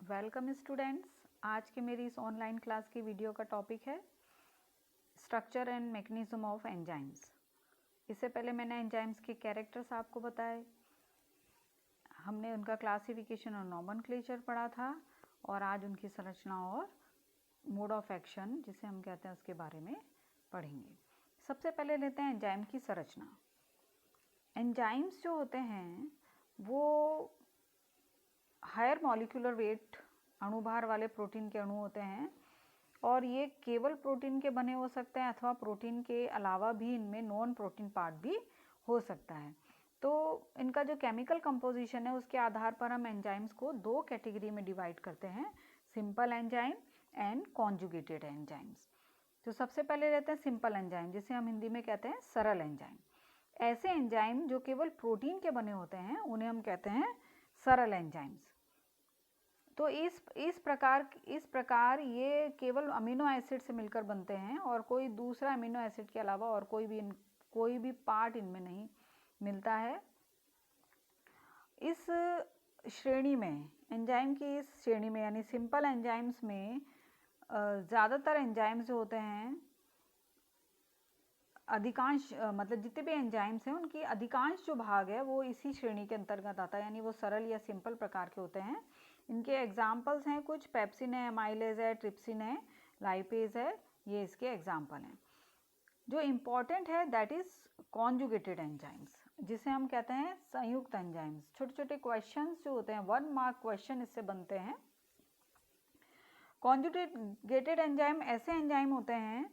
Welcome students. आज के मेरी इस ऑनलाइन क्लास की वीडियो का टॉपिक है structure and mechanism of enzymes. इससे पहले मैंने एंजाइम्स के कैरेक्टर्स आपको बताए, हमने उनका क्लासिफिकेशन और नॉमेनक्लेचर पढ़ा था और आज उनकी संरचना और मोड ऑफ एक्शन जिसे हम कहते हैं उसके बारे में पढ़ेंगे। सबसे पहले लेते हैं एंजाइम की संरचना। एंजाइम्स जो होते हैं वो हायर मॉलिक्यूलर वेट अणुभार वाले प्रोटीन के अणु होते हैं और ये केवल प्रोटीन के बने हो सकते हैं अथवा प्रोटीन के अलावा भी इनमें नॉन प्रोटीन पार्ट भी हो सकता है। तो इनका जो केमिकल कंपोजिशन है उसके आधार पर हम एंजाइम्स को दो कैटेगरी में डिवाइड करते हैं, simple enzyme and conjugated enzymes. तो सबसे पहले रहते हैं सिंपल एंजाइम, जिसे हम हिंदी में कहते हैं सरल एंजाइम। ऐसे एंजाइम जो केवल प्रोटीन के बने होते हैं उन्हें हम कहते हैं सरल एंजाइम्स। तो इस प्रकार ये केवल अमीनो एसिड से मिलकर बनते हैं और कोई दूसरा अमीनो एसिड के अलावा और कोई भी पार्ट इनमें नहीं मिलता है। इस श्रेणी में, एंजाइम की इस श्रेणी में यानी सिंपल एंजाइम्स में ज़्यादातर एंजाइम्स जो होते हैं, अधिकांश मतलब जितने भी एंजाइम्स हैं उनकी अधिकांश जो भाग है वो इसी श्रेणी के अंतर्गत आता है, यानी वो सरल या सिंपल प्रकार के होते हैं। इनके एग्जाम्पल्स हैं कुछ, पेप्सिन है, अमाइलेज है, ट्रिप्सिन है, लाइपेज है, ये इसके एग्जाम्पल हैं। जो इम्पॉर्टेंट है दैट इज कॉन्जुगेटेड एंजाइम्स, जिसे हम कहते हैं संयुक्त एंजाइम्स। छोटे छोटे क्वेश्चंस जो होते हैं 1 मार्क क्वेश्चन इससे बनते हैं। कॉन्जुगेटेड एंजाइम ऐसे एंजाइम होते हैं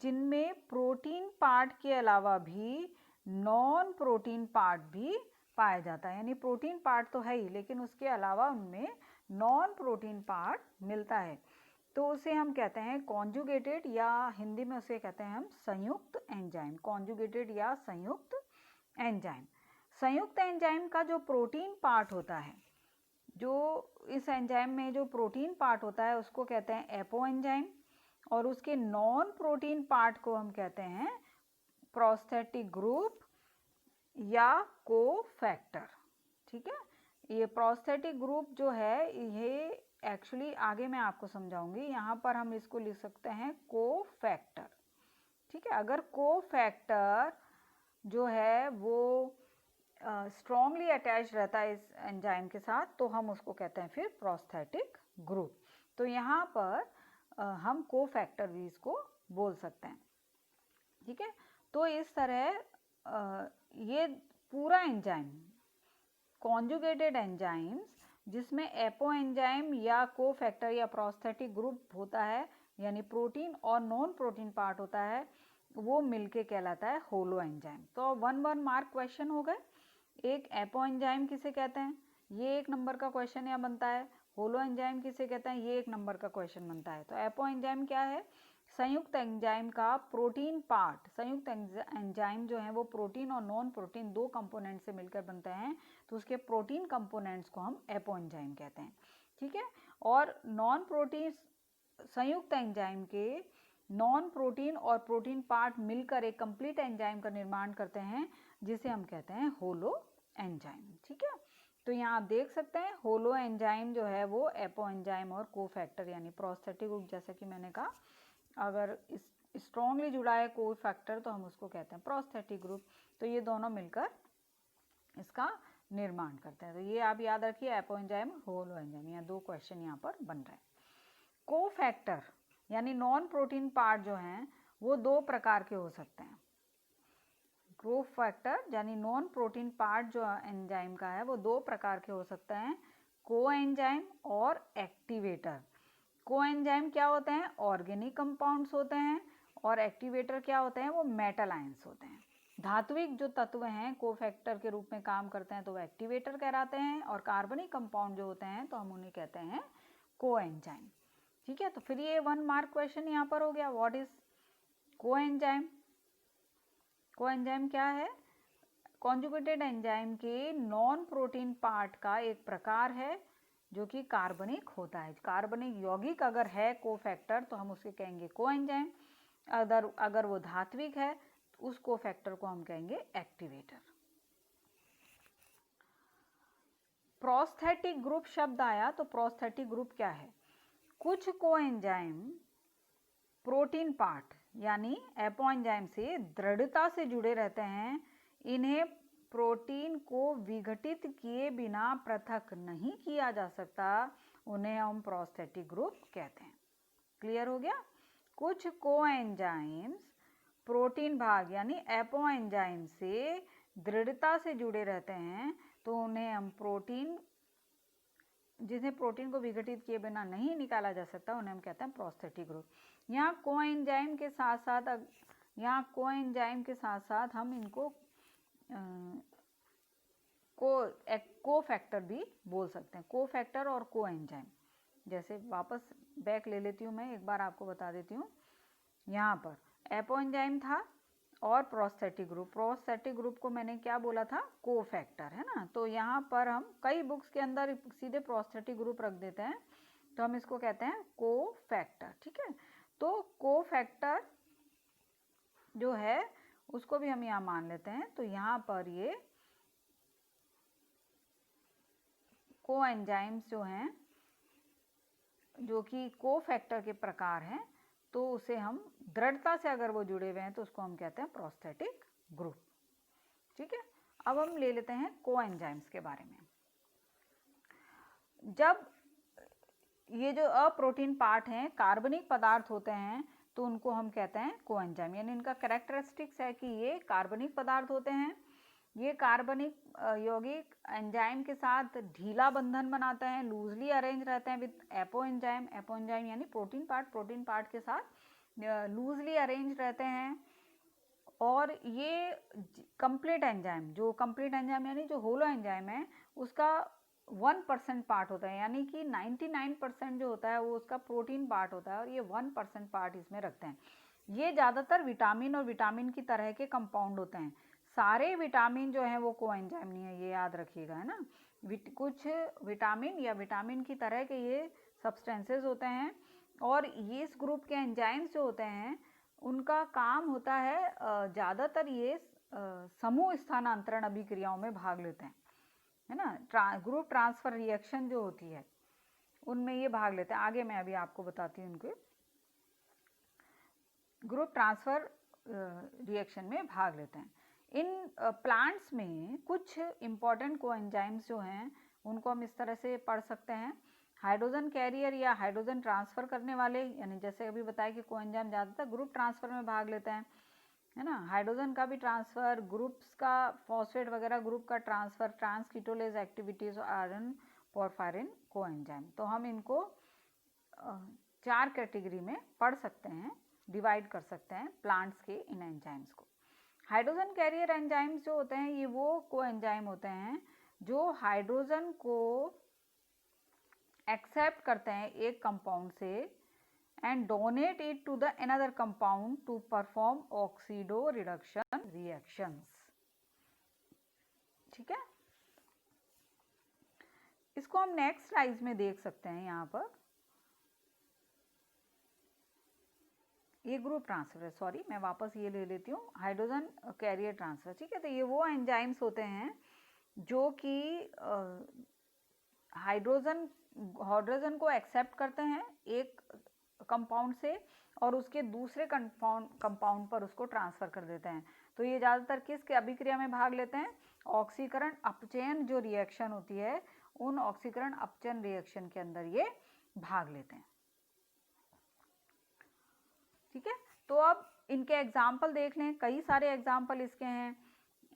जिनमें प्रोटीन पार्ट के अलावा भी नॉन प्रोटीन पार्ट भी पाया जाता है, यानी प्रोटीन पार्ट तो है ही लेकिन उसके अलावा उनमें नॉन प्रोटीन पार्ट मिलता है। तो उसे हम कहते हैं कॉन्जुगेटेड, या हिंदी में उसे कहते हैं हम संयुक्त एंजाइम। कॉन्जुगेटेड या संयुक्त एंजाइम। संयुक्त एंजाइम का जो प्रोटीन पार्ट होता है, जो इस एंजाइम में जो प्रोटीन पार्ट होता है उसको कहते हैं एपो एंजाइम और उसके नॉन प्रोटीन पार्ट को हम कहते हैं प्रोस्थेटिक ग्रुप या कोफैक्टर। ठीक है, ये प्रोस्थेटिक ग्रुप जो है ये एक्चुअली आगे मैं आपको समझाऊंगी, यहाँ पर हम इसको लिख सकते हैं कोफैक्टर। ठीक है, अगर कोफैक्टर जो है वो स्ट्रॉन्गली अटैच रहता है इस एंजाइम के साथ तो हम उसको कहते हैं फिर प्रोस्थेटिक ग्रुप। तो यहाँ पर हम कोफैक्टर भी इसको बोल सकते हैं। ठीक है, तो इस तरह ये पूरा एंजाइम कॉन्जुगेटेड एंजाइम्स जिसमें एपो एंजाइम या कोफैक्टर या प्रोस्थेटिक ग्रुप होता है, यानी प्रोटीन और नॉन प्रोटीन पार्ट होता है, वो मिलके कहलाता है होलो एंजाइम। तो 1 मार्क क्वेश्चन हो गए। एक एपो एंजाइम किसे कहते हैं, ये 1 नंबर का क्वेश्चन यहाँ बनता है। होलो एंजाइम किसे कहते हैं, ये 1 नंबर का क्वेश्चन बनता है। तो एपो एंजाइम क्या है, संयुक्त एंजाइम का प्रोटीन पार्ट। संयुक्त एंजाइम जो है वो प्रोटीन और नॉन प्रोटीन दो कंपोनेंट से मिलकर बनते हैं, तो उसके प्रोटीन कंपोनेंट्स को हम एपो एंजाइम कहते हैं। ठीक है, और नॉन प्रोटीन संयुक्त एंजाइम के नॉन प्रोटीन और प्रोटीन पार्ट मिलकर एक कंप्लीट एंजाइम का निर्माण करते हैं जिसे हम कहते हैं होलो एंजाइम। ठीक है, तो यहाँ आप देख सकते हैं होलो एंजाइम जो है वो एपो एंजाइम और कोफैक्टर यानी प्रोस्थेटिक ग्रुप, जैसा कि मैंने कहा, अगर इस स्ट्रॉन्गली जुड़ा है कोफैक्टर तो हम उसको कहते हैं प्रोस्थेटिक ग्रुप। तो ये दोनों मिलकर इसका निर्माण करते हैं। तो ये आप याद रखिए, एपो एंजाइम और होलो एंजाइम, यहाँ 2 क्वेश्चन यहाँ पर बन रहे हैं। कोफैक्टर यानी नॉन प्रोटीन पार्ट जो हैं वो 2 प्रकार के हो सकते हैं। कोफैक्टर यानी नॉन प्रोटीन पार्ट जो एंजाइम का है वो 2 प्रकार के हो सकते हैं, को एंजाइम और एक्टिवेटर। को एंजाइम क्या होते हैं, ऑर्गेनिक कंपाउंड्स होते हैं, और एक्टिवेटर क्या होते हैं, वो मेटल आयंस होते हैं। धात्विक जो तत्व हैं कोफैक्टर के रूप में काम करते हैं तो वो एक्टिवेटर कहलाते हैं, और कार्बनिक कंपाउंड जो होते हैं तो हम उन्हें कहते हैं को एंजाइम। ठीक है, तो फिर ये 1 मार्क क्वेश्चन यहाँ पर हो गया, व्हाट इज को एंजाइम। को एंजाइम क्या है, कॉन्जुगेटेड एंजाइम के नॉन प्रोटीन पार्ट का एक प्रकार है जो कि कार्बनिक होता है। कार्बनिक यौगिक अगर है कोफैक्टर तो हम उसे कहेंगे को एंजाइम, अगर वो धात्विक है तो उस कोफैक्टर को हम कहेंगे एक्टिवेटर। प्रोस्थेटिक ग्रुप शब्द आया तो प्रोस्थेटिक ग्रुप क्या है? कुछ कोएंजाइम प्रोटीन पार्ट यानी एपोएंजाइम से दृढ़ता से जुड़े रहते हैं। इन्हें प्रोटीन को विघटित किए बिना पृथक नहीं किया जा सकता, उन्हें हम प्रोस्थेटिक ग्रुप कहते हैं। क्लियर हो गया? कुछ कोएंजाइम्स प्रोटीन भाग यानी एपोएंजाइम से दृढ़ता से जुड़े रहते हैं तो उन्हें हम जिन्हें प्रोटीन को विघटित किए बिना नहीं निकाला जा सकता उन्हें हम कहते हैं प्रोस्थेटिक ग्रुप। यहाँ कोएंजाइम के साथ साथ हम इनको कोफैक्टर भी बोल सकते हैं। कोफैक्टर और कोएंजाइम, जैसे वापस बैक ले लेती हूँ मैं, एक बार आपको बता देती हूँ। यहाँ पर एपोएंजाइम था और प्रोस्थेटिक ग्रुप को मैंने क्या बोला था? कोफैक्टर, है ना। तो यहाँ पर हम कई बुक्स के अंदर सीधे प्रोस्थेटिक ग्रुप रख देते हैं, तो हम इसको कहते हैं कोफैक्टर। ठीक है, तो कोफैक्टर जो है उसको भी हम यहाँ मान लेते हैं। तो यहाँ पर ये कोएंजाइम्स जो हैं जो कि कोफैक्टर के प्रकार हैं, तो उसे हम दृढ़ता से अगर वो जुड़े हुए हैं तो उसको हम कहते हैं प्रोस्थेटिक ग्रुप। ठीक है, अब हम ले लेते हैं कोएंजाइम्स के बारे में। जब ये जो अप्रोटीन पार्ट हैं, कार्बनिक पदार्थ होते हैं, तो उनको हम कहते हैं कोएंजाइम, यानी इनका कैरेक्टरिस्टिक्स है कि ये कार्बनिक पदार्थ होते हैं। ये कार्बनिक यौगिक एंजाइम के साथ ढीला बंधन बनाते हैं, लूजली अरेंज रहते हैं विद एपोएंजाइम यानी प्रोटीन पार्ट के साथ लूजली अरेंज रहते हैं। और ये कंप्लीट एंजाइम यानी जो होलो एंजाइम है उसका 1% पार्ट होता है, यानी कि 99% जो होता है वो उसका प्रोटीन पार्ट होता है और ये 1% पार्ट इसमें रखते हैं। ये ज़्यादातर विटामिन और विटामिन की तरह के कंपाउंड होते हैं। सारे विटामिन जो हैं वो कोएंजाइम नहीं है, ये याद रखिएगा, है ना। कुछ विटामिन या विटामिन की तरह के ये सब्सटेंसेस होते हैं और ये इस ग्रुप के एंजाइम्स जो होते हैं उनका काम होता है ज़्यादातर ये समूह स्थानांतरण अभिक्रियाओं में भाग लेते हैं, है ना। ग्रुप ट्रांसफर रिएक्शन जो होती है उनमें ये भाग लेते हैं। आगे मैं अभी आपको बताती हूँ उनके ग्रुप ट्रांसफर रिएक्शन में भाग लेते हैं। इन प्लांट्स में कुछ इम्पॉर्टेंट कोएंजाइम्स जो हैं उनको हम इस तरह से पढ़ सकते हैं। हाइड्रोजन कैरियर या हाइड्रोजन ट्रांसफ़र करने वाले, यानी जैसे अभी बताया कि कोएंजाइम ज़्यादातर ग्रुप ट्रांसफ़र में भाग लेते हैं, है ना। हाइड्रोजन का भी ट्रांसफ़र, ग्रुप्स का फॉस्फेट वगैरह ग्रुप का transfer, transketolase activities, iron porphyrin coenzyme. तो हम इनको 4 कैटेगरी में पढ़ सकते हैं, डिवाइड कर सकते हैं प्लांट्स के इन एंजाइम्स को। हाइड्रोजन कैरियर एंजाइम्स जो होते हैं ये वो कोएंजाइम होते हैं जो हाइड्रोजन को एक्सेप्ट करते हैं एक कंपाउंड से and donate it to the another compound to perform oxido reduction reactions. ठीक है, इसको हम नेक्स्ट स्लाइड में देख सकते हैं। यहाँ पर ये ग्रुप ट्रांसफर है, सॉरी मैं वापस ये ले लेती हूँ, हाइड्रोजन कैरियर ट्रांसफर। ठीक है, तो ये वो एंजाइम्स होते हैं जो कि हाइड्रोजन को एक्सेप्ट करते हैं एक कंपाउंड से और उसके दूसरे कंपाउंड पर उसको ट्रांसफ़र कर देते हैं। तो ये ज़्यादातर किसके अभिक्रिया में भाग लेते हैं? ऑक्सीकरण अपचयन जो रिएक्शन होती है उन ऑक्सीकरण अपचयन रिएक्शन के अंदर ये भाग लेते हैं। ठीक है, तो अब इनके एग्जाम्पल देख लें, कई सारे एग्जाम्पल इसके हैं।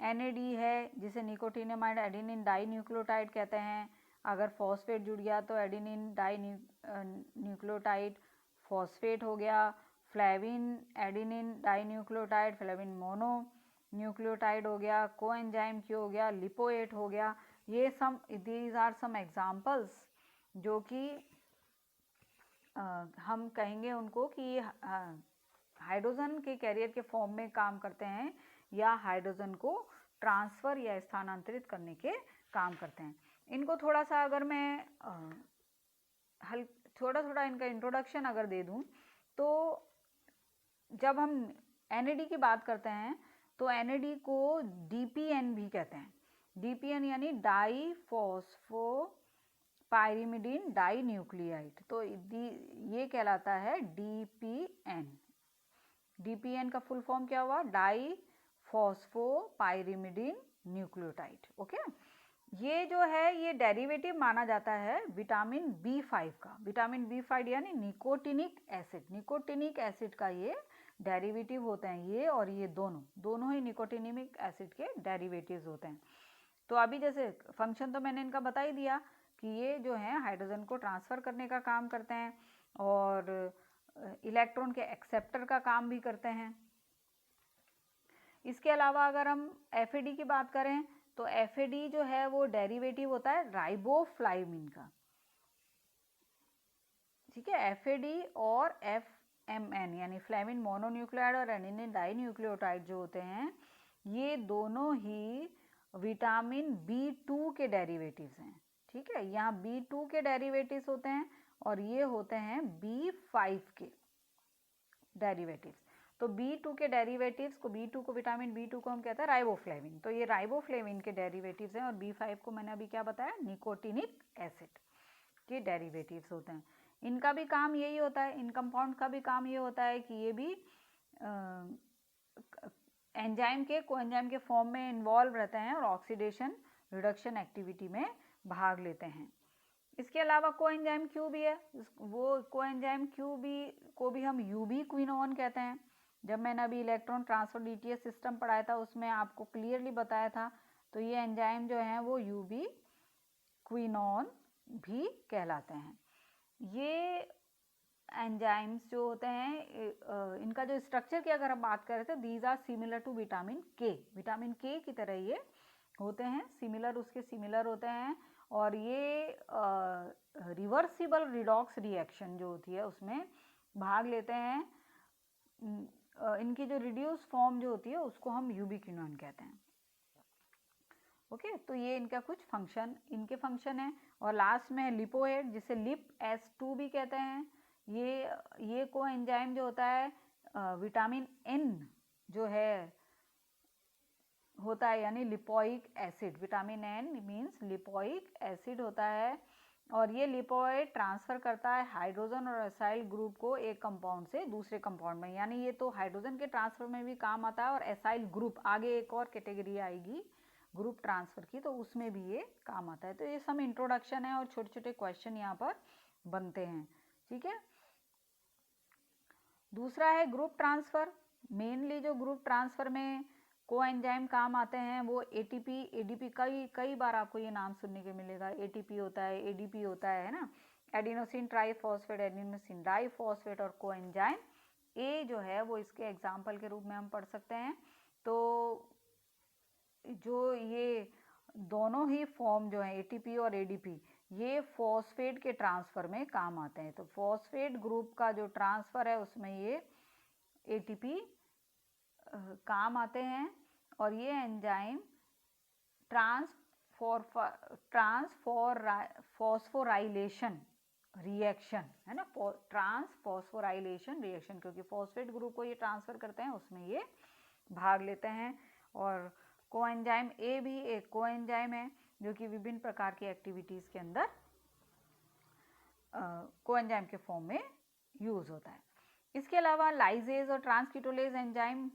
NAD है जिसे निकोटिनामाइड एडेनिन डाई न्यूक्लियोटाइड कहते हैं। अगर फॉस्फेट जुड़ गया तो एडेनिन डाई न्यूक्लियोटाइड फॉस्फेट हो गया। Flavin adenine di nucleotide flavin mono nucleotide हो गया। कोएंजाइम क्यों हो गया, लिपोएट हो गया। ये दीज आर सम एग्जाम्पल्स जो कि हम कहेंगे उनको कि हाइड्रोजन के कैरियर के फॉर्म में काम करते हैं या हाइड्रोजन को ट्रांसफ़र या स्थानांतरित करने के काम करते हैं। इनको थोड़ा सा अगर मैं थोड़ा इनका इंट्रोडक्शन अगर दे दूं तो जब हम NAD की बात करते हैं तो NAD को DPN भी कहते हैं। DPN यानी डाई फॉस्फोपाइरिमिडीन डाई न्यूक्लियाइड, तो ये कहलाता है DPN। DPN का फुल फॉर्म क्या हुआ? Die फॉस्फोपाइरिमिडीन nucleotide. ओके, ये जो है ये डेरिवेटिव माना जाता है विटामिन B5 का। विटामिन B5 यानी निकोटिनिक एसिड, निकोटिनिक एसिड का ये डेरिवेटिव होते हैं ये, और ये दोनों ही निकोटिनिक एसिड के डेरिवेटिव्स होते हैं। तो अभी जैसे फंक्शन तो मैंने इनका बता ही दिया कि ये जो है हाइड्रोजन को ट्रांसफ़र करने का काम करते हैं और इलेक्ट्रॉन के एक्सेप्टर का काम भी करते हैं। इसके अलावा अगर हम FAD की बात करें तो FAD जो है वो डेरिवेटिव होता है राइबोफ्लाविन का। ठीक है, FAD और FMN यानी फ्लेविन मोनोन्यूक्लियोटाइड और एडेनिन डाइन्यूक्लियोटाइड जो होते हैं, ये दोनों ही विटामिन B2 के डेरिवेटिव्स हैं। ठीक है, यहाँ B2 के डेरिवेटिव्स होते हैं और ये होते हैं B5 के डेरिवेटिव्स। तो B2 के डेरिवेटिव्स को, B2 को, विटामिन B2 को हम कहते हैं राइबोफ्लेविन। तो ये राइबोफ्लेविन के डेरिवेटिव्स हैं और B5 को मैंने अभी क्या बताया? निकोटिनिक एसिड के डेरिवेटिव्स होते हैं। इनका भी काम यही होता है, इन कंपाउंड का भी काम ये होता है कि ये भी एंजाइम के, कोएंजाइम के फॉर्म में इन्वॉल्व रहते हैं और ऑक्सीडेशन रिडक्शन एक्टिविटी में भाग लेते हैं। इसके अलावा कोएंजाइम Q भी है, वो कोएंजाइम Q भी को भी हम UB क्विनोन कहते हैं। जब मैंने अभी इलेक्ट्रॉन ट्रांसफर DTS सिस्टम पढ़ाया था उसमें आपको क्लियरली बताया था। तो ये एंजाइम जो हैं वो UB क्विनोन भी कहलाते हैं। ये एंजाइम्स जो होते हैं इनका जो स्ट्रक्चर की अगर हम बात करें तो these are similar to vitamin K। Vitamin K की तरह ये होते हैं, सिमिलर, उसके सिमिलर होते हैं। और ये रिवर्सिबल रिडॉक्स रिएक्शन जो होती है उसमें भाग लेते हैं। इनकी जो रिड्यूस फॉर्म जो होती है उसको हम यूबिक्विनोन कहते हैं। ओके, तो ये इनका कुछ फंक्शन, इनके फंक्शन है। और लास्ट में लिपोएड, जिसे लिप S2 भी कहते हैं। ये कोएंजाइम जो होता है विटामिन N जो है होता है, यानी lipoic acid. Vitamin N means lipoic acid होता है और ये लिपोइड ट्रांसफ़र करता है हाइड्रोजन और एसाइल ग्रुप को एक कंपाउंड से दूसरे कंपाउंड में। यानी ये तो हाइड्रोजन के ट्रांसफ़र में भी काम आता है और एसाइल ग्रुप, आगे एक और कैटेगरी आएगी ग्रुप ट्रांसफ़र की, तो उसमें भी ये काम आता है। तो ये सब इंट्रोडक्शन है और छोटे छोटे क्वेश्चन यहाँ पर बनते हैं। ठीक है, दूसरा है ग्रुप ट्रांसफ़र। मेनली जो ग्रुप ट्रांसफ़र में कोएंजाइम काम आते हैं वो ATP, ADP, कई बार आपको ये नाम सुनने के मिलेगा। ATP होता है, ADP होता है ना, एडिनोसिन ट्राइफॉस्फेट, एडिनोसिन डाइफॉस्फेट, और कोएंजाइम A जो है वो इसके एग्जाम्पल के रूप में हम पढ़ सकते हैं। तो जो ये दोनों ही फॉर्म जो है ATP और ADP, ये फॉस्फेट के ट्रांसफ़र में काम आते हैं। तो फॉस्फेट ग्रुप का जो ट्रांसफ़र है उसमें ये ATP काम आते हैं और ये एंजाइम ट्रांसफॉस्फोराइलेशन रिएक्शन है ना, ट्रांसफॉस्फोराइलेशन रिएक्शन, क्योंकि फॉस्फेट ग्रुप को ये ट्रांसफ़र करते हैं उसमें ये भाग लेते हैं। और कोएंजाइम A भी एक कोएंजाइम है जो कि विभिन्न प्रकार की एक्टिविटीज़ के अंदर कोएंजाइम के फॉर्म में यूज़ होता है। इसके अलावा लाइजेज और ट्रांसकीटोलेज एंजाइम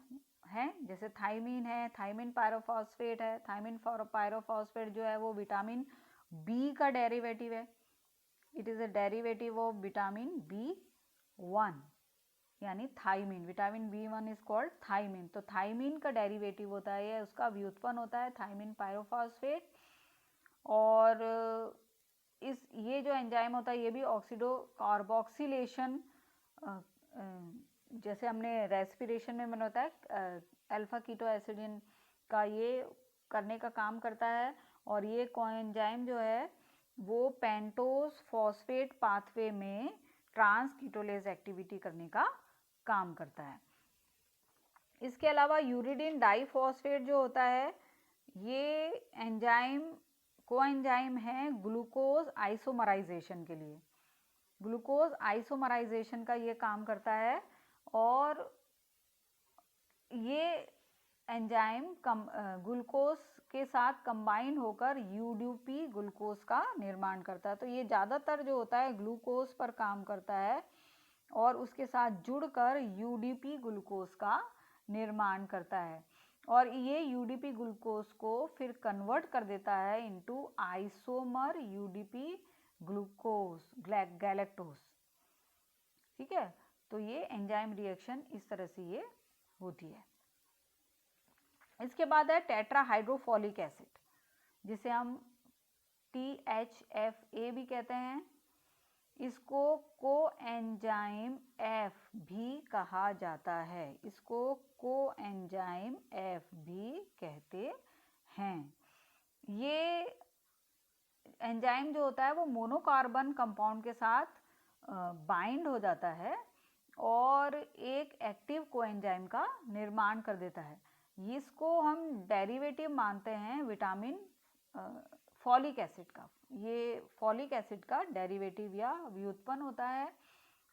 हैं, जैसे थाइमीन है, थाइमीन पायरोफॉस्फेट है। थाइमीन पायरोफॉस्फेट जो है वो विटामिन B का डेरिवेटिव है। It is a derivative of vitamin B1 यानी thiamine. Vitamin B1 is called thiamine. तो थाइमीन का डेरिवेटिव होता है, उसका व्युत्पन्न होता है थाइमीन पायरोफॉस्फेट। और ये जो एंजाइम होता है ये भी ऑक्सीडो कार्बोक्सिलेशन, जैसे हमने रेस्पिरेशन में बना होता है अल्फा कीटो एसिडिन का, ये करने का काम करता है। और ये कोएंजाइम जो है वो पेंटोस फॉस्फेट पाथवे में ट्रांसकीटोलेज एक्टिविटी करने का काम करता है। इसके अलावा यूरिडीन डाइफॉस्फेट जो होता है ये एंजाइम कोएंजाइम है ग्लूकोज आइसोमराइजेशन के लिए। ग्लूकोज आइसोमराइजेशन का ये काम करता है और ये एंजाइम ग्लूकोज के साथ कंबाइन होकर यूडीपी ग्लूकोज का निर्माण करता है। तो ये ज़्यादातर जो होता है ग्लूकोज पर काम करता है और उसके साथ जुड़कर यूडीपी ग्लूकोज का निर्माण करता है और ये यूडीपी ग्लूकोज को फिर कन्वर्ट कर देता है into isomer UDP glucose galactose. ठीक है, तो ये एंजाइम रिएक्शन इस तरह से ये होती है। इसके बाद है टेट्राहाइड्रोफोलिक एसिड, जिसे हम THFA भी कहते हैं। इसको कोएंजाइम F भी कहा जाता है, इसको कोएंजाइम F भी कहते हैं। ये एंजाइम जो होता है वो मोनोकार्बन कंपाउंड के साथ बाइंड हो जाता है और एक एक्टिव कोएंजाइम का निर्माण कर देता है। इसको हम डेरिवेटिव मानते हैं विटामिन फॉलिक एसिड का। ये फॉलिक एसिड का डेरिवेटिव या व्युत्पन्न होता है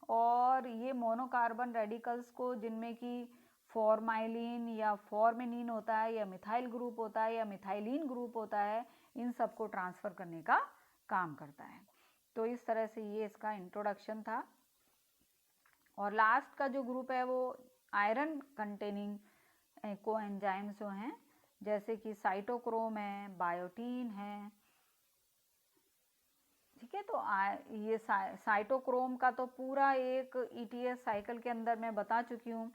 और ये मोनोकार्बन रेडिकल्स को, जिनमें कि फॉर्माइलिन या फॉर्मेनिन होता है या मिथाइल ग्रुप होता है या मिथाइलिन ग्रुप होता है, इन सबको ट्रांसफ़र करने का काम करता है। तो इस तरह से ये इसका इंट्रोडक्शन था। और लास्ट का जो ग्रुप है वो आयरन कंटेनिंग कोएंजाइम्स जो हैं, जैसे कि साइटोक्रोम है, बायोटीन है। ठीक है, तो ये साइटोक्रोम का तो पूरा एक ETS साइकिल के अंदर मैं बता चुकी हूँ।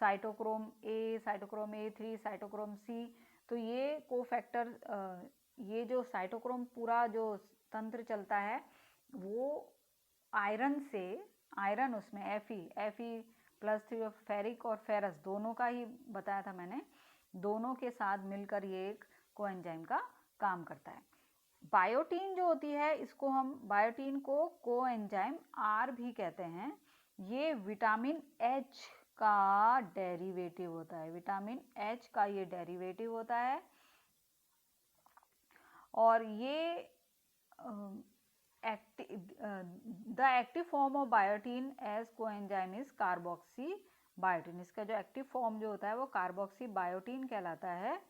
Cytochrome A, cytochrome A3, cytochrome C। तो ये कोफैक्टर, ये जो साइटोक्रोम पूरा जो तंत्र चलता है वो आयरन से, आयरन उसमें Fe+3 फेरिक और फेरस दोनों का ही बताया था मैंने, दोनों के साथ मिलकर ये एक कोएंजाइम का काम करता है। बायोटीन जो होती है, इसको हम बायोटीन को कोएंजाइम R भी कहते हैं। ये विटामिन H का डेरिवेटिव होता है, विटामिन H का ये डेरिवेटिव होता है और ये the active form of biotin as coenzyme is carboxy biotin. इसका जो एक्टिव फॉर्म जो होता है वो कार्बोक्सी बायोटीन कहलाता है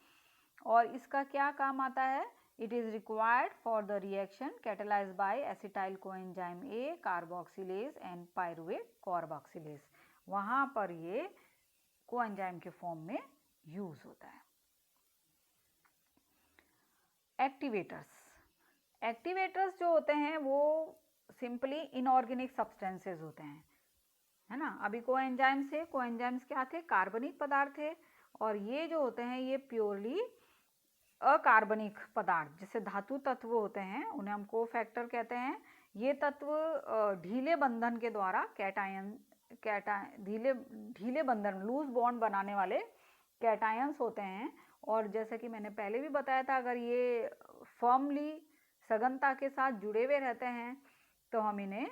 और इसका क्या काम आता है? It is required for the reaction catalysed by acetyl coenzyme A, carboxylase and pyruvate carboxylase. वहाँ पर ये कोएंजाइम के फॉर्म में यूज होता है। एक्टिवेटर्स जो होते हैं वो सिंपली इनऑर्गेनिक सब्सटेंसेस होते हैं, है ना। अभी कोएंजाइम्स क्या थे? कार्बनिक पदार्थ थे और ये जो होते हैं ये प्योरली अकार्बनिक पदार्थ, जैसे धातु तत्व होते हैं उन्हें हम कोफैक्टर कहते हैं। ये तत्व ढीले बंधन के द्वारा ढीले बंधन, लूज बॉन्ड बनाने वाले कैटायंस होते हैं। और जैसे कि मैंने पहले भी बताया था, अगर ये फर्मली सघनता के साथ जुड़े हुए रहते हैं तो हम इन्हें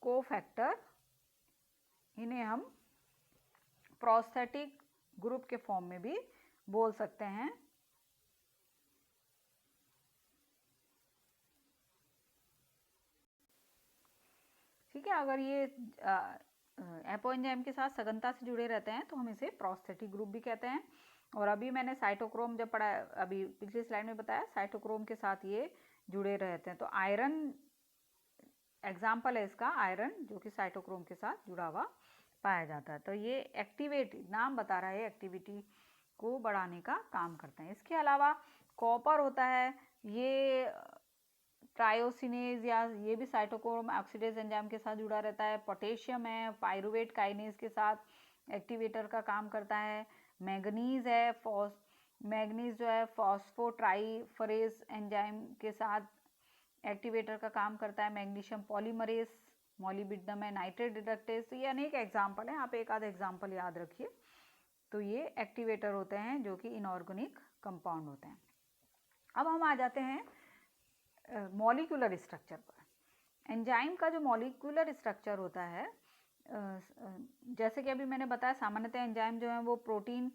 कोफैक्टर, इन्हें हम प्रोस्थेटिक ग्रुप के फॉर्म में भी बोल सकते हैं। ठीक है, अगर ये एपोएंजाइम के साथ सघनता से जुड़े रहते हैं तो हम इसे प्रोस्थेटिक ग्रुप भी कहते हैं। और अभी मैंने साइटोक्रोम जब पढ़ा, अभी पिछली स्लाइड में बताया, साइटोक्रोम के साथ ये जुड़े रहते हैं। तो आयरन एग्जाम्पल है इसका, आयरन जो कि साइटोक्रोम के साथ जुड़ा हुआ पाया जाता है। तो ये एक्टिवेट, नाम बता रहा है, एक्टिविटी को बढ़ाने का काम करते हैं। इसके अलावा कॉपर होता है, ये ट्रायोसिनेज या ये भी साइटोक्रोम ऑक्सीडेज एंजाइम के साथ जुड़ा रहता है। पोटेशियम है, पायरुवेट काइनेज के साथ एक्टिवेटर का काम करता है। मैग्नीज है, मैग्नीज जो है फॉस्फोट्राइफरेज एंजाइम के साथ एक्टिवेटर का काम करता है। मैग्नीशियम पॉलीमरेज, मॉलिब्डेनम है, नाइट्रेट रिडक्टेज। तो ये अनेक एग्जाम्पल हैं, आप एक आध एग्जाम्पल याद रखिए। तो ये एक्टिवेटर होते हैं जो कि इनऑर्गेनिक कंपाउंड होते हैं। अब हम आ जाते हैं मॉलिक्यूलर स्ट्रक्चर पर। एंजाइम का जो मॉलिक्यूलर स्ट्रक्चर होता है, जैसे कि अभी मैंने बताया, सामान्यतः एंजाइम जो है वो प्रोटीन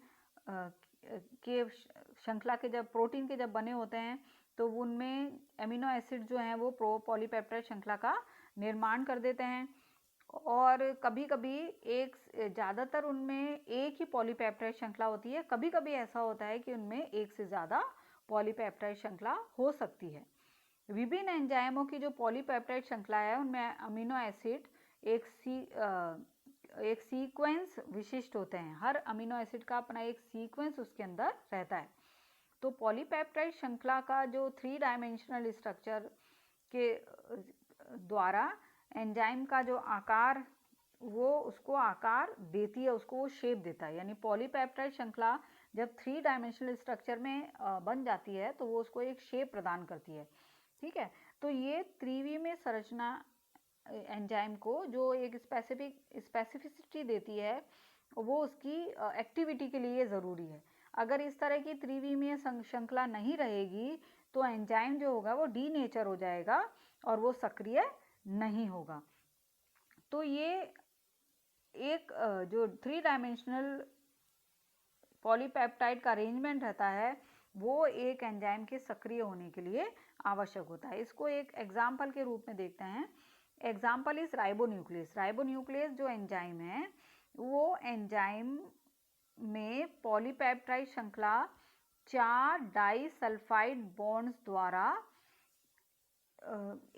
के श्रृंखला के, जब प्रोटीन के जब बने होते हैं तो उनमें एमिनो एसिड जो हैं वो पॉलीपेप्टाइड श्रृंखला का निर्माण कर देते हैं और कभी कभी एक ज़्यादातर उनमें एक ही पॉलीपेप्टाइड श्रृंखला होती है, कभी कभी ऐसा होता है कि उनमें एक से ज़्यादा पॉलीपेप्टाइड श्रृंखला हो सकती है। विभिन्न एंजाइमों की जो पॉलीपेप्टाइड श्रृंखला है उनमें अमीनो एसिड एक सीक्वेंस विशिष्ट होते हैं। हर अमीनो एसिड का अपना एक सीक्वेंस उसके अंदर रहता है। तो पॉलीपेप्टाइड श्रृंखला का जो 3 डायमेंशनल स्ट्रक्चर के द्वारा एंजाइम का जो आकार वो उसको आकार देती है, उसको वो शेप देता है। यानी पॉलीपेप्टाइड श्रृंखला जब 3 डायमेंशनल स्ट्रक्चर में बन जाती है तो वो उसको एक शेप प्रदान करती है। ठीक है, तो ये त्रिविमीय संरचना एंजाइम को जो एक स्पेसिफिसिटी देती है वो उसकी एक्टिविटी के लिए ज़रूरी है। अगर इस तरह की त्रिविमीय श्रृंखला नहीं रहेगी तो एंजाइम जो होगा वो डीनेचर हो जाएगा और वो सक्रिय नहीं होगा। तो ये एक जो 3 डायमेंशनल पॉलीपेप्टाइड का अरेंजमेंट रहता है वो एक एंजाइम के सक्रिय होने के लिए आवश्यक होता है। इसको एक एग्जाम्पल के रूप में देखते हैं। Example is ribonuclease. राइबोन्यूक्लियस जो एंजाइम है वो एंजाइम में पॉलीपेप्टाइड श्रृंखला 4 डाइसल्फाइड बॉन्ड्स द्वारा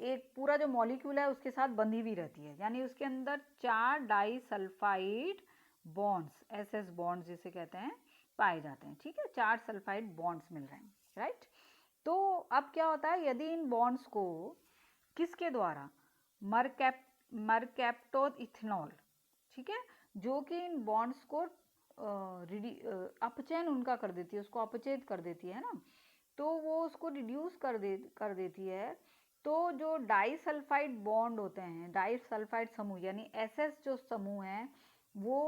एक पूरा जो मॉलिक्यूल है उसके साथ बंधी हुई रहती है। यानी उसके अंदर 4 डाइसल्फाइड बॉन्ड्स, एसएस बॉन्ड्स जिसे कहते हैं, पाए जाते हैं। ठीक है, 4 सल्फाइड बॉन्ड्स मिल रहे हैं, राइट। तो अब क्या होता है, यदि इन बॉन्ड्स को किसके द्वारा, मरकैप्टोज इथेनॉल, ठीक है, जो कि इन बॉन्ड्स को अपचयन उनका कर देती है, उसको अपचेत कर देती है ना, तो वो उसको रिड्यूस कर देती है। तो जो डाइसल्फाइड बॉन्ड होते हैं, डाइसल्फाइड समूह यानी एसएस जो समूह है वो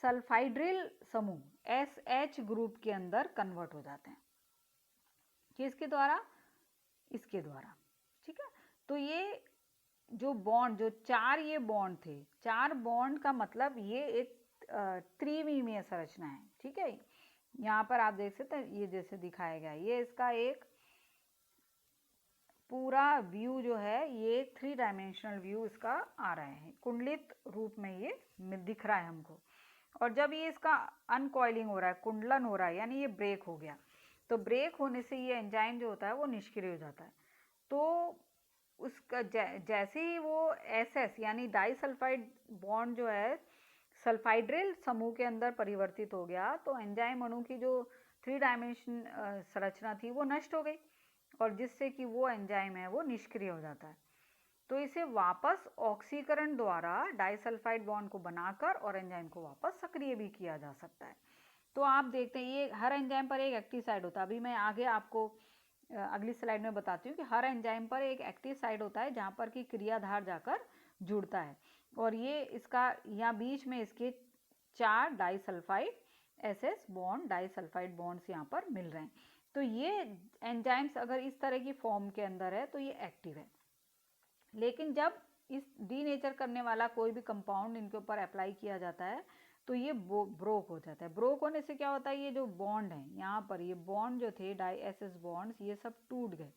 सल्फाइड्रिल समूह एसएच ग्रुप के अंदर कन्वर्ट हो जाते हैं। किसके द्वारा, इसके द्वारा। ठीक है, तो ये जो बॉन्ड, जो 4 ये बॉन्ड थे, 4 बॉन्ड का मतलब ये एक त्रिविमीय संरचना है। ठीक है, यहाँ पर आप देख सकते हैं ये जैसे दिखाया गया, ये इसका एक पूरा व्यू जो है, ये 3 डायमेंशनल व्यू इसका आ रहा है, कुंडलित रूप में ये दिख रहा है हमको। और जब ये इसका अनकॉइलिंग हो रहा है, कुंडलन हो रहा है, यानी ये ब्रेक हो गया, तो ब्रेक होने से ये एंजाइम जो होता है वो निष्क्रिय हो जाता है। तो उसका जैसे ही वो एसएस यानी डाइसल्फाइड बॉन्ड जो है सल्फाइड्रिल समूह के अंदर परिवर्तित हो गया, तो एंजाइम अणु की जो 3 डायमेंशन संरचना थी वो नष्ट हो गई और जिससे कि वो एंजाइम है वो निष्क्रिय हो जाता है। तो इसे वापस ऑक्सीकरण द्वारा डाइसल्फाइड बॉन्ड को बनाकर और एंजाइम को वापस सक्रिय भी किया जा सकता है। तो आप देखते हैं ये हर एंजाइम पर एक एक्टिव साइड होता है। अभी मैं आगे आपको अगली स्लाइड में बताती हूँ कि हर एंजाइम पर एक एक्टिव साइड होता है जहाँ पर कि क्रियाधार जाकर जुड़ता है, और ये इसका यहाँ बीच में इसके 4 disulphide SS bond, disulphide bonds यहाँ पर मिल रहे हैं। तो ये एंजाइम्स अगर इस तरह की फॉर्म के अंदर है तो ये एक्टिव है। लेकिन जब इस डीनेचर करने वाला कोई भी कंपाउंड इनके ऊपर अप्लाई किया जाता है तो ये ब्रोक हो जाता है। ब्रोक होने से क्या होता है, ये जो बॉन्ड है यहाँ पर, ये बॉन्ड जो थे डाई एसएस बॉन्ड्स, ये सब टूट गए।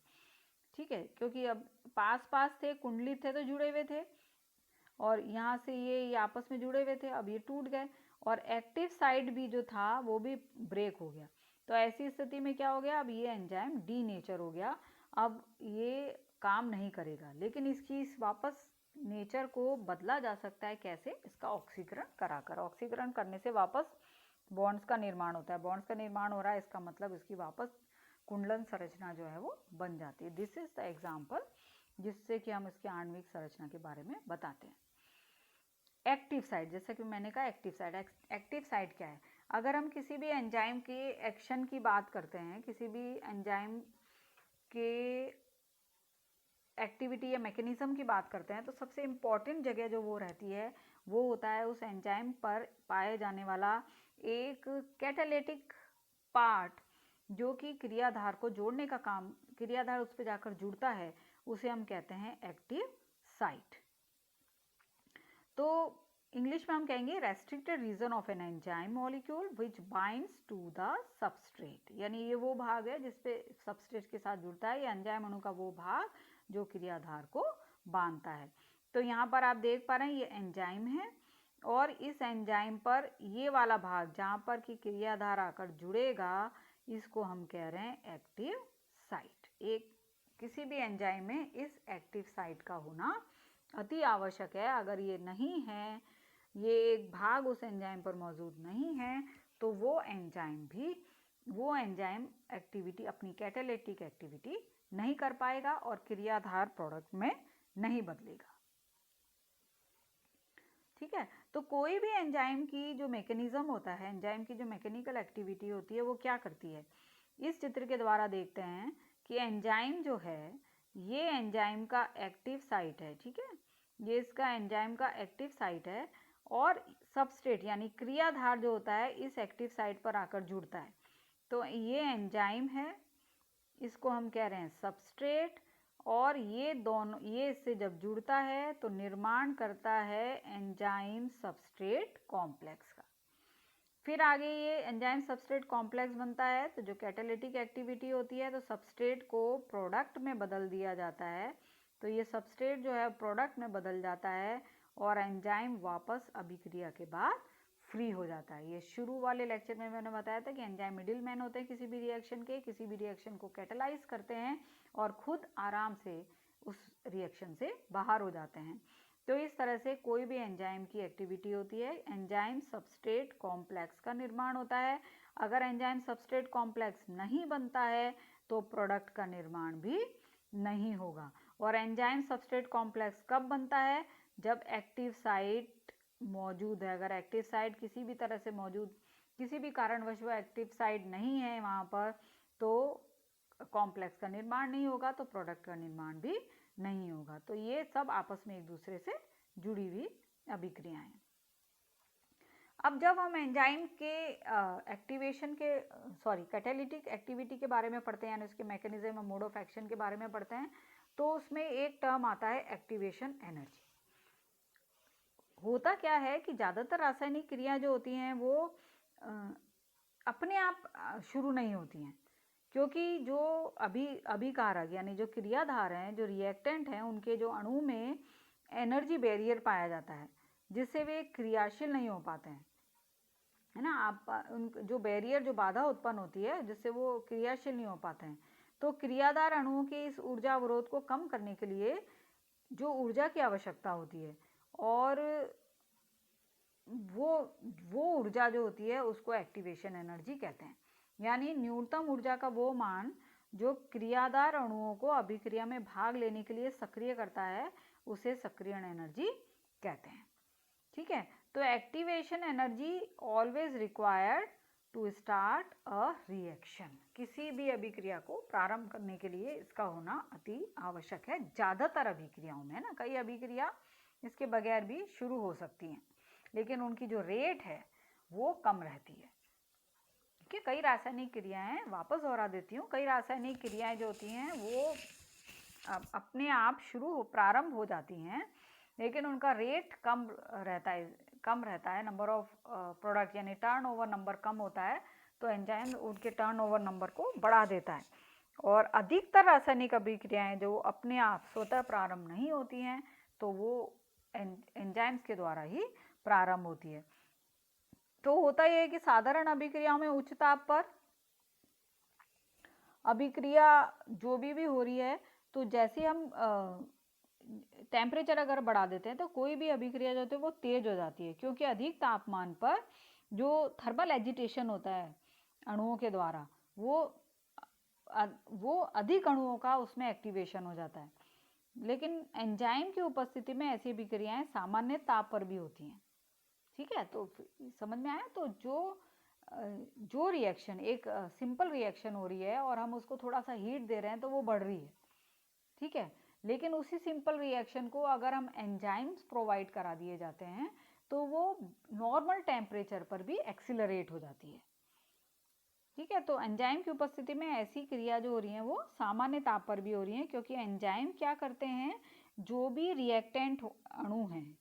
ठीक है, क्योंकि अब पास पास थे, कुंडलित थे तो जुड़े हुए थे, और यहाँ से ये आपस में जुड़े हुए थे, अब ये टूट गए और एक्टिव साइड भी जो था वो भी ब्रेक हो गया। तो ऐसी स्थिति में क्या हो गया, अब ये एंजाइम डीनेचर हो गया, अब ये काम नहीं करेगा। लेकिन इसकी इस वापस नेचर को बदला जा सकता है, कैसे, इसका ऑक्सीकरण कराकर। ऑक्सीकरण करने से वापस बॉन्ड्स का निर्माण होता है। बॉन्ड्स का निर्माण हो रहा है, इसका मतलब इसकी वापस कुंडलन संरचना जो है वो बन जाती है। दिस इज द एग्जाम्पल जिससे कि हम इसके आणविक संरचना के बारे में बताते हैं। एक्टिव साइट, जैसे कि मैंने कहा एक्टिव साइट, एक्टिव साइट क्या है, अगर हम किसी भी एंजाइम के एक्शन की बात करते हैं, किसी भी एंजाइम के एक्टिविटी या मैकेनिज्म की बात करते हैं, तो सबसे इम्पॉर्टेंट जगह जो वो रहती है वो होता है उस एंजाइम पर पाए जाने वाला एक कैटालिटिक पार्ट, जो कि क्रियाधार को जोड़ने का काम, क्रियाधार उस पर जाकर जुड़ता है, उसे हम कहते हैं एक्टिव साइट। तो इंग्लिश में हम कहेंगे restricted region of an enzyme molecule which binds to the substrate, यानी ये वो भाग है जिसपे सबस्ट्रेट के साथ जुड़ता है, ये एंजाइम अणु का वो भाग जो क्रियाधार को बांधता है। तो यहाँ पर आप देख पा रहे हैं ये एंजाइम है और इस एंजाइम पर ये वाला भाग जहाँ पर कि क्रियाधार आकर जुड़ेगा इसको हम कह रहे हैं एक्टिव साइट। एक किसी भी एंजाइम में इस एक्टिव साइट का होना अति आवश्यक है। अगर ये नहीं है, ये एक भाग उस एंजाइम पर मौजूद नहीं है, तो वो एंजाइम एक्टिविटी, अपनी कैटालिटिक एक्टिविटी नहीं कर पाएगा और क्रियाधार प्रोडक्ट में नहीं बदलेगा। ठीक है, तो कोई भी एंजाइम की जो मैकेनिज्म होता है, एंजाइम की जो मैकेनिकल एक्टिविटी होती है, वो क्या करती है। इस चित्र के द्वारा देखते हैं कि एंजाइम जो है ये एंजाइम का एक्टिव साइट है। ठीक है, ये इसका एंजाइम का एक्टिव साइट है और सबस्ट्रेट यानी क्रियाधार जो होता है इस एक्टिव साइट पर आकर जुड़ता है। तो ये एंजाइम है, इसको हम कह रहे हैं सबस्ट्रेट, और ये दोनों, ये इससे जब जुड़ता है तो निर्माण करता है एंजाइम सबस्ट्रेट कॉम्प्लेक्स का। फिर आगे ये एंजाइम सबस्ट्रेट कॉम्प्लेक्स बनता है, तो जो कैटालिटिक एक्टिविटी होती है तो सबस्ट्रेट को प्रोडक्ट में बदल दिया जाता है। तो ये सबस्ट्रेट जो है प्रोडक्ट में बदल जाता है और एंजाइम वापस अभिक्रिया के बाद फ्री हो जाता है। ये शुरू वाले लेक्चर में मैंने बताया था कि एंजाइम मिडिल मैन होते हैं किसी भी रिएक्शन के, किसी भी रिएक्शन को कैटालाइज करते हैं और खुद आराम से उस रिएक्शन से बाहर हो जाते हैं। तो इस तरह से कोई भी एंजाइम की एक्टिविटी होती है, एंजाइम सबस्ट्रेट कॉम्प्लेक्स का निर्माण होता है। अगर एंजाइम सबस्ट्रेट कॉम्प्लेक्स नहीं बनता है तो प्रोडक्ट का निर्माण भी नहीं होगा। और एंजाइम सबस्ट्रेट कॉम्प्लेक्स कब बनता है, जब एक्टिव साइट मौजूद है। अगर एक्टिव साइट किसी भी तरह से मौजूद, किसी भी कारणवश वो एक्टिव साइट नहीं है वहाँ पर, तो कॉम्प्लेक्स का निर्माण नहीं होगा, तो प्रोडक्ट का निर्माण भी नहीं होगा। तो ये सब आपस में एक दूसरे से जुड़ी हुई अभिक्रियाएं। अब जब हम एंजाइम के एक्टिवेशन के कैटालिटिक एक्टिविटी के बारे में पढ़ते हैं, यानी उसके मैकेनिज्म और मोड ऑफ एक्शन के बारे में पढ़ते हैं, तो उसमें एक टर्म आता है एक्टिवेशन एनर्जी। होता क्या है कि ज़्यादातर रासायनिक क्रियाएं जो होती हैं वो अपने आप शुरू नहीं होती हैं, क्योंकि जो अभिकारक यानी जो क्रियाधार हैं, जो रिएक्टेंट हैं, उनके जो अणु में एनर्जी बैरियर पाया जाता है जिससे वे क्रियाशील नहीं हो पाते हैं, है ना। आप उन जो बैरियर, जो बाधा उत्पन्न होती है जिससे वो क्रियाशील नहीं हो पाते हैं, तो क्रियाधार अणुओं के इस ऊर्जा अवरोध को कम करने के लिए जो ऊर्जा की आवश्यकता होती है, और वो ऊर्जा जो होती है उसको एक्टिवेशन एनर्जी कहते हैं। यानी न्यूनतम ऊर्जा का वो मान जो क्रियाधार अणुओं को अभिक्रिया में भाग लेने के लिए सक्रिय करता है, उसे सक्रियण एनर्जी कहते हैं। ठीक है, तो activation energy always required to start a reaction. किसी भी अभिक्रिया को प्रारंभ करने के लिए इसका होना अति आवश्यक है। ज़्यादातर अभिक्रियाओं में, ना, कई अभिक्रिया इसके बगैर भी शुरू हो सकती हैं, लेकिन उनकी जो रेट है वो कम रहती है। कि कई रासायनिक क्रियाएं, वापस दोहरा देती हूँ, कई रासायनिक क्रियाएं जो होती हैं वो अपने आप प्रारंभ हो जाती हैं, लेकिन उनका रेट कम रहता है। नंबर ऑफ प्रोडक्ट यानी टर्नओवर नंबर कम होता है, तो एंजाइम उनके टर्नओवर नंबर को बढ़ा देता है। और अधिकतर रासायनिक अभिक्रियाएं जो अपने आप स्वतः प्रारंभ नहीं होती हैं, तो वो एंजाइम्स के द्वारा ही प्रारंभ होती है। तो होता यह है कि साधारण अभिक्रियाओं में उच्च ताप पर अभिक्रिया जो भी हो रही है, तो जैसे हम टेम्परेचर अगर बढ़ा देते हैं तो कोई भी अभिक्रिया जो होती है वो तेज हो जाती है, क्योंकि अधिक तापमान पर जो थर्मल एजिटेशन होता है अणुओं के द्वारा, वो अधिक अणुओं का उसमें एक्टिवेशन हो जाता है। लेकिन एंजाइम की उपस्थिति में ऐसी अभिक्रियाएं सामान्य ताप पर भी होती हैं। ठीक है, तो समझ में आया। तो जो रिएक्शन, एक सिंपल रिएक्शन हो रही है और हम उसको थोड़ा सा हीट दे रहे हैं तो वो बढ़ रही है। ठीक है, लेकिन उसी सिंपल रिएक्शन को अगर हम एंजाइम्स प्रोवाइड करा दिए जाते हैं तो वो नॉर्मल टेम्परेचर पर भी एक्सीलरेट हो जाती है। ठीक है, तो एंजाइम की उपस्थिति में ऐसी क्रिया जो हो रही है वो सामान्य ताप पर भी हो रही है, क्योंकि एंजाइम क्या करते हैं, जो भी रिएक्टेंट अणु हैं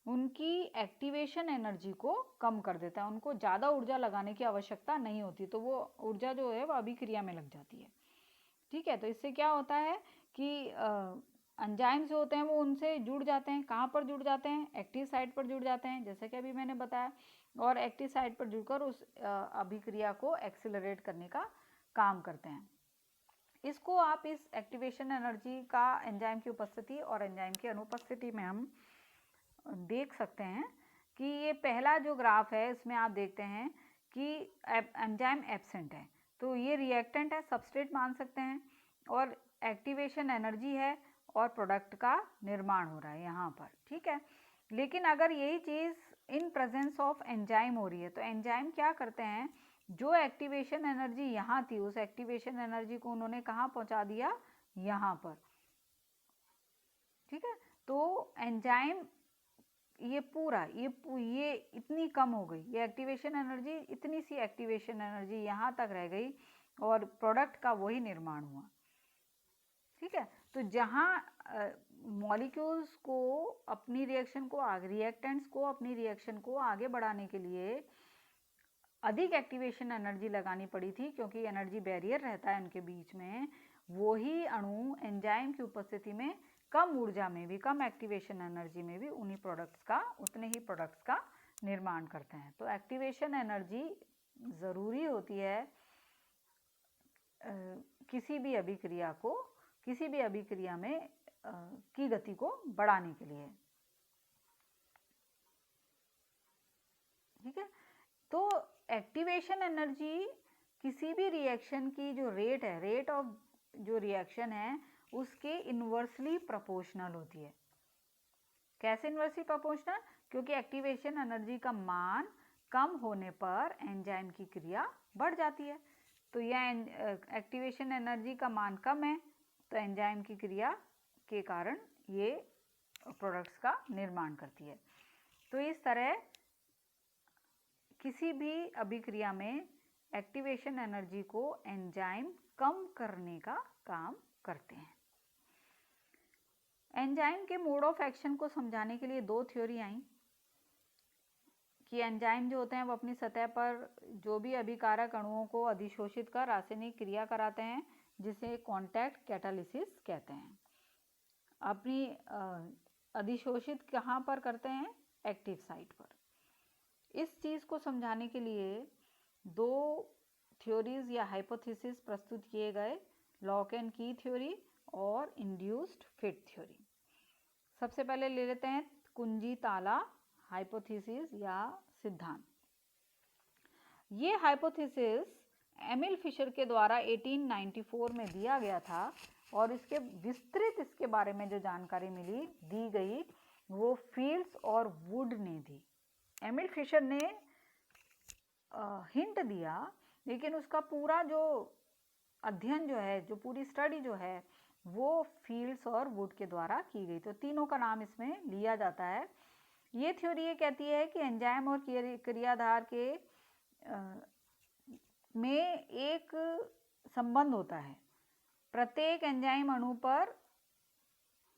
उनकी एक्टिवेशन एनर्जी को कम कर देता है। उनको ज़्यादा ऊर्जा लगाने की आवश्यकता नहीं होती, तो वो ऊर्जा जो है वो अभिक्रिया में लग जाती है। ठीक है, तो इससे क्या होता है कि एंजाइम्स जो होते हैं वो उनसे जुड़ जाते हैं। कहाँ पर जुड़ जाते हैं? एक्टिव साइट पर जुड़ जाते हैं, जैसे कि अभी मैंने बताया, और एक्टिव साइट पर जुड़कर उस अभिक्रिया को एक्सिलरेट करने का काम करते हैं। इसको आप इस एक्टिवेशन एनर्जी का एंजाइम की उपस्थिति और एंजाइम की अनुपस्थिति में हम देख सकते हैं कि ये पहला जो ग्राफ है इसमें आप देखते हैं कि एंजाइम एब्सेंट है, तो ये रिएक्टेंट है, सबस्ट्रेट मान सकते हैं, और एक्टिवेशन एनर्जी है और प्रोडक्ट का निर्माण हो रहा है यहाँ पर, ठीक है। लेकिन अगर यही चीज़ इन प्रेजेंस ऑफ एंजाइम हो रही है तो एंजाइम क्या करते हैं, जो एक्टिवेशन एनर्जी यहाँ थी उस एक्टिवेशन एनर्जी को उन्होंने कहाँ पहुँचा दिया? यहाँ पर, ठीक है। तो एंजाइम ये पूरा ये इतनी कम हो गई, ये एक्टिवेशन एनर्जी, इतनी सी एक्टिवेशन एनर्जी यहाँ तक रह गई और प्रोडक्ट का वही निर्माण हुआ, ठीक है। तो जहाँ मॉलिक्यूल्स को अपनी रिएक्शन को आगे, रिएक्टेंट्स को अपनी रिएक्शन को आगे बढ़ाने के लिए अधिक एक्टिवेशन एनर्जी लगानी पड़ी थी, क्योंकि एनर्जी बैरियर रहता है उनके बीच में, वही अणु एंजाइम की उपस्थिति में कम ऊर्जा में भी, कम एक्टिवेशन एनर्जी में भी उन्हीं प्रोडक्ट्स का, उतने ही प्रोडक्ट्स का निर्माण करते हैं। तो एक्टिवेशन एनर्जी ज़रूरी होती है किसी भी अभिक्रिया को, किसी भी अभिक्रिया में की गति को बढ़ाने के लिए, ठीक है। तो एक्टिवेशन एनर्जी किसी भी रिएक्शन की जो रेट है, रेट ऑफ जो रिएक्शन है उसके इन्वर्सली प्रोपोर्शनल होती है। कैसे इन्वर्सली प्रोपोर्शनल? क्योंकि एक्टिवेशन एनर्जी का मान कम होने पर एंजाइम की क्रिया बढ़ जाती है। तो यह एक्टिवेशन एनर्जी का मान कम है तो एंजाइम की क्रिया के कारण ये प्रोडक्ट्स का निर्माण करती है। तो इस तरह किसी भी अभिक्रिया में एक्टिवेशन एनर्जी को एंजाइम कम करने का काम करते हैं। एंजाइम के मोड ऑफ एक्शन को समझाने के लिए दो थ्योरी आई कि एंजाइम जो होते हैं वो अपनी सतह पर जो भी अभिकारक अणुओं को अधिशोषित कर रासायनिक क्रिया कराते हैं, जिसे कॉन्टैक्ट कैटालिसिस कहते हैं। अपनी अधिशोषित कहाँ पर करते हैं? एक्टिव साइट पर। इस चीज़ को समझाने के लिए दो थ्योरीज या हाइपोथेसिस प्रस्तुत किए गए, लॉक एंड की थ्योरी और इंड्यूस्ड फिट थ्योरी। सबसे पहले ले लेते हैं कुंजी ताला हाइपोथेसिस या सिद्धांत। ये हाइपोथेसिस एमिल फिशर के द्वारा 1894 में दिया गया था और इसके विस्तृत इसके बारे में जो जानकारी दी गई वो फील्ड्स और वुड ने दी। एमिल फिशर ने हिंट दिया, लेकिन उसका पूरा जो अध्ययन जो है, जो पूरी स्टडी जो है वो फील्ड्स और वुड के द्वारा की गई। तो तीनों का नाम इसमें लिया जाता है। ये थ्योरी ये कहती है कि एंजाइम और क्रियाधार के में एक संबंध होता है। प्रत्येक एंजाइम अणु पर,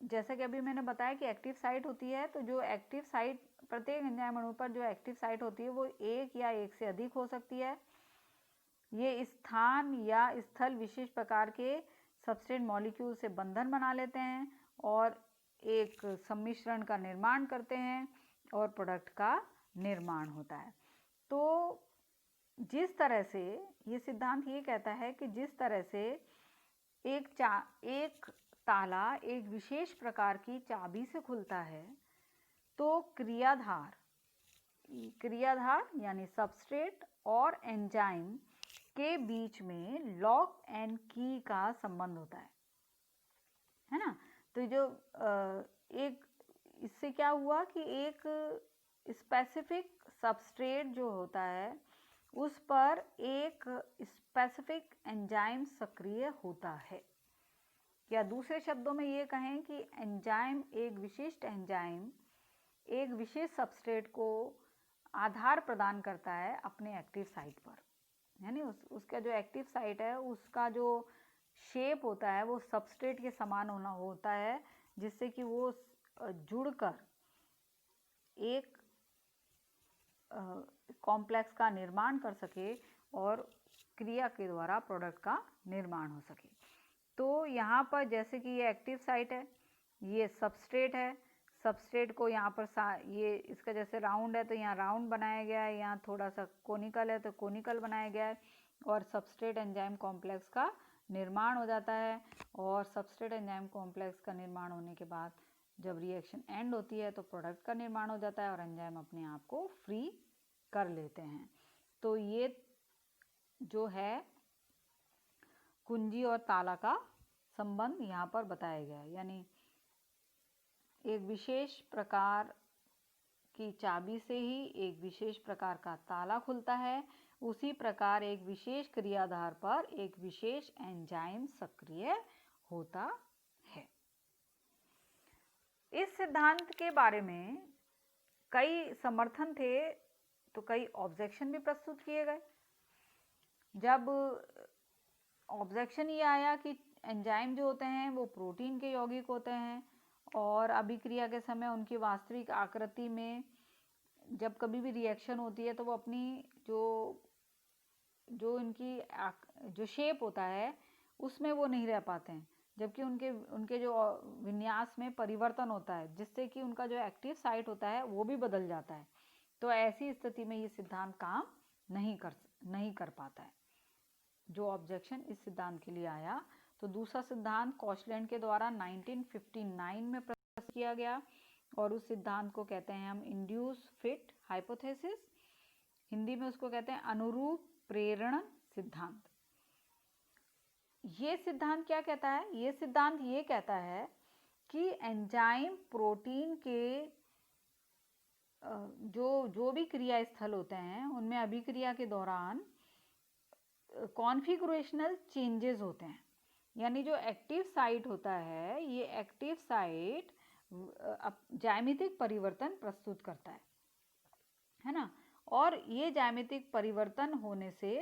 जैसे कि अभी मैंने बताया कि एक्टिव साइट होती है, तो जो एक्टिव साइट, प्रत्येक एंजाइम अणु पर जो एक्टिव साइट होती है वो एक या एक से अधिक हो सकती है। ये स्थान या स्थल विशेष प्रकार के सबस्ट्रेट मॉलिक्यूल से बंधन बना लेते हैं और एक सम्मिश्रण का निर्माण करते हैं और प्रोडक्ट का निर्माण होता है। तो जिस तरह से ये सिद्धांत ये कहता है कि जिस तरह से एक ताला एक विशेष प्रकार की चाबी से खुलता है, तो क्रियाधार यानी सबस्ट्रेट और एंजाइम के बीच में लॉक एंड की का संबंध होता है ना। तो जो एक इससे क्या हुआ कि एक स्पेसिफिक सबस्ट्रेट जो होता है उस पर एक स्पेसिफिक एंजाइम सक्रिय होता है, या दूसरे शब्दों में ये कहें कि एंजाइम, एक विशिष्ट एंजाइम एक विशेष सबस्ट्रेट को आधार प्रदान करता है अपने एक्टिव साइट पर, यानी उसका जो एक्टिव साइट है उसका जो शेप होता है वो सबस्ट्रेट के समान होता है, जिससे कि वो जुड़कर एक कॉम्प्लेक्स का निर्माण कर सके और क्रिया के द्वारा प्रोडक्ट का निर्माण हो सके। तो यहाँ पर जैसे कि ये एक्टिव साइट है, ये सबस्ट्रेट है, सबस्ट्रेट को यहाँ पर ये इसका जैसे राउंड है तो यहाँ राउंड बनाया गया है, यहाँ थोड़ा सा कोनिकल है तो कोनिकल बनाया गया है, और सबस्ट्रेट एंजाइम कॉम्प्लेक्स का निर्माण हो जाता है। और सबस्ट्रेट एंजाइम कॉम्प्लेक्स का निर्माण होने के बाद जब रिएक्शन एंड होती है तो प्रोडक्ट का निर्माण हो जाता है और एंजाइम अपने आप को फ्री कर लेते हैं। तो ये जो है कुंजी और ताला का संबंध यहाँ पर बताया गया है, यानी एक विशेष प्रकार की चाबी से ही एक विशेष प्रकार का ताला खुलता है, उसी प्रकार एक विशेष क्रियाधार पर एक विशेष एंजाइम सक्रिय होता है। इस सिद्धांत के बारे में कई समर्थन थे तो कई ऑब्जेक्शन भी प्रस्तुत किए गए। जब ऑब्जेक्शन ये आया कि एंजाइम जो होते हैं वो प्रोटीन के यौगिक होते हैं और अभिक्रिया के समय उनकी वास्तविक आकृति में जब कभी भी रिएक्शन होती है तो वो अपनी जो इनकी जो शेप होता है उसमें वो नहीं रह पाते हैं, जबकि उनके जो विन्यास में परिवर्तन होता है जिससे कि उनका जो एक्टिव साइट होता है वो भी बदल जाता है। तो ऐसी स्थिति में ये सिद्धांत काम नहीं कर पाता है। जो ऑब्जेक्शन इस सिद्धांत के लिए आया, तो दूसरा सिद्धांत कॉशलैंड के द्वारा 1959 में प्रस्तुत किया गया और उस सिद्धांत को कहते हैं हम इंड्यूस फिट हाइपोथेसिस, हिंदी में उसको कहते हैं अनुरूप प्रेरण सिद्धांत। ये सिद्धांत क्या कहता है? ये सिद्धांत ये कहता है कि एंजाइम प्रोटीन के जो भी क्रिया स्थल होते हैं उनमें अभिक्रिया के दौरान कॉन्फ़िगरेशनल चेंजेस होते हैं, यानी जो एक्टिव साइट होता है ये एक्टिव साइट ज्यामितिक परिवर्तन प्रस्तुत करता है ना, और ये ज्यामितिक परिवर्तन होने से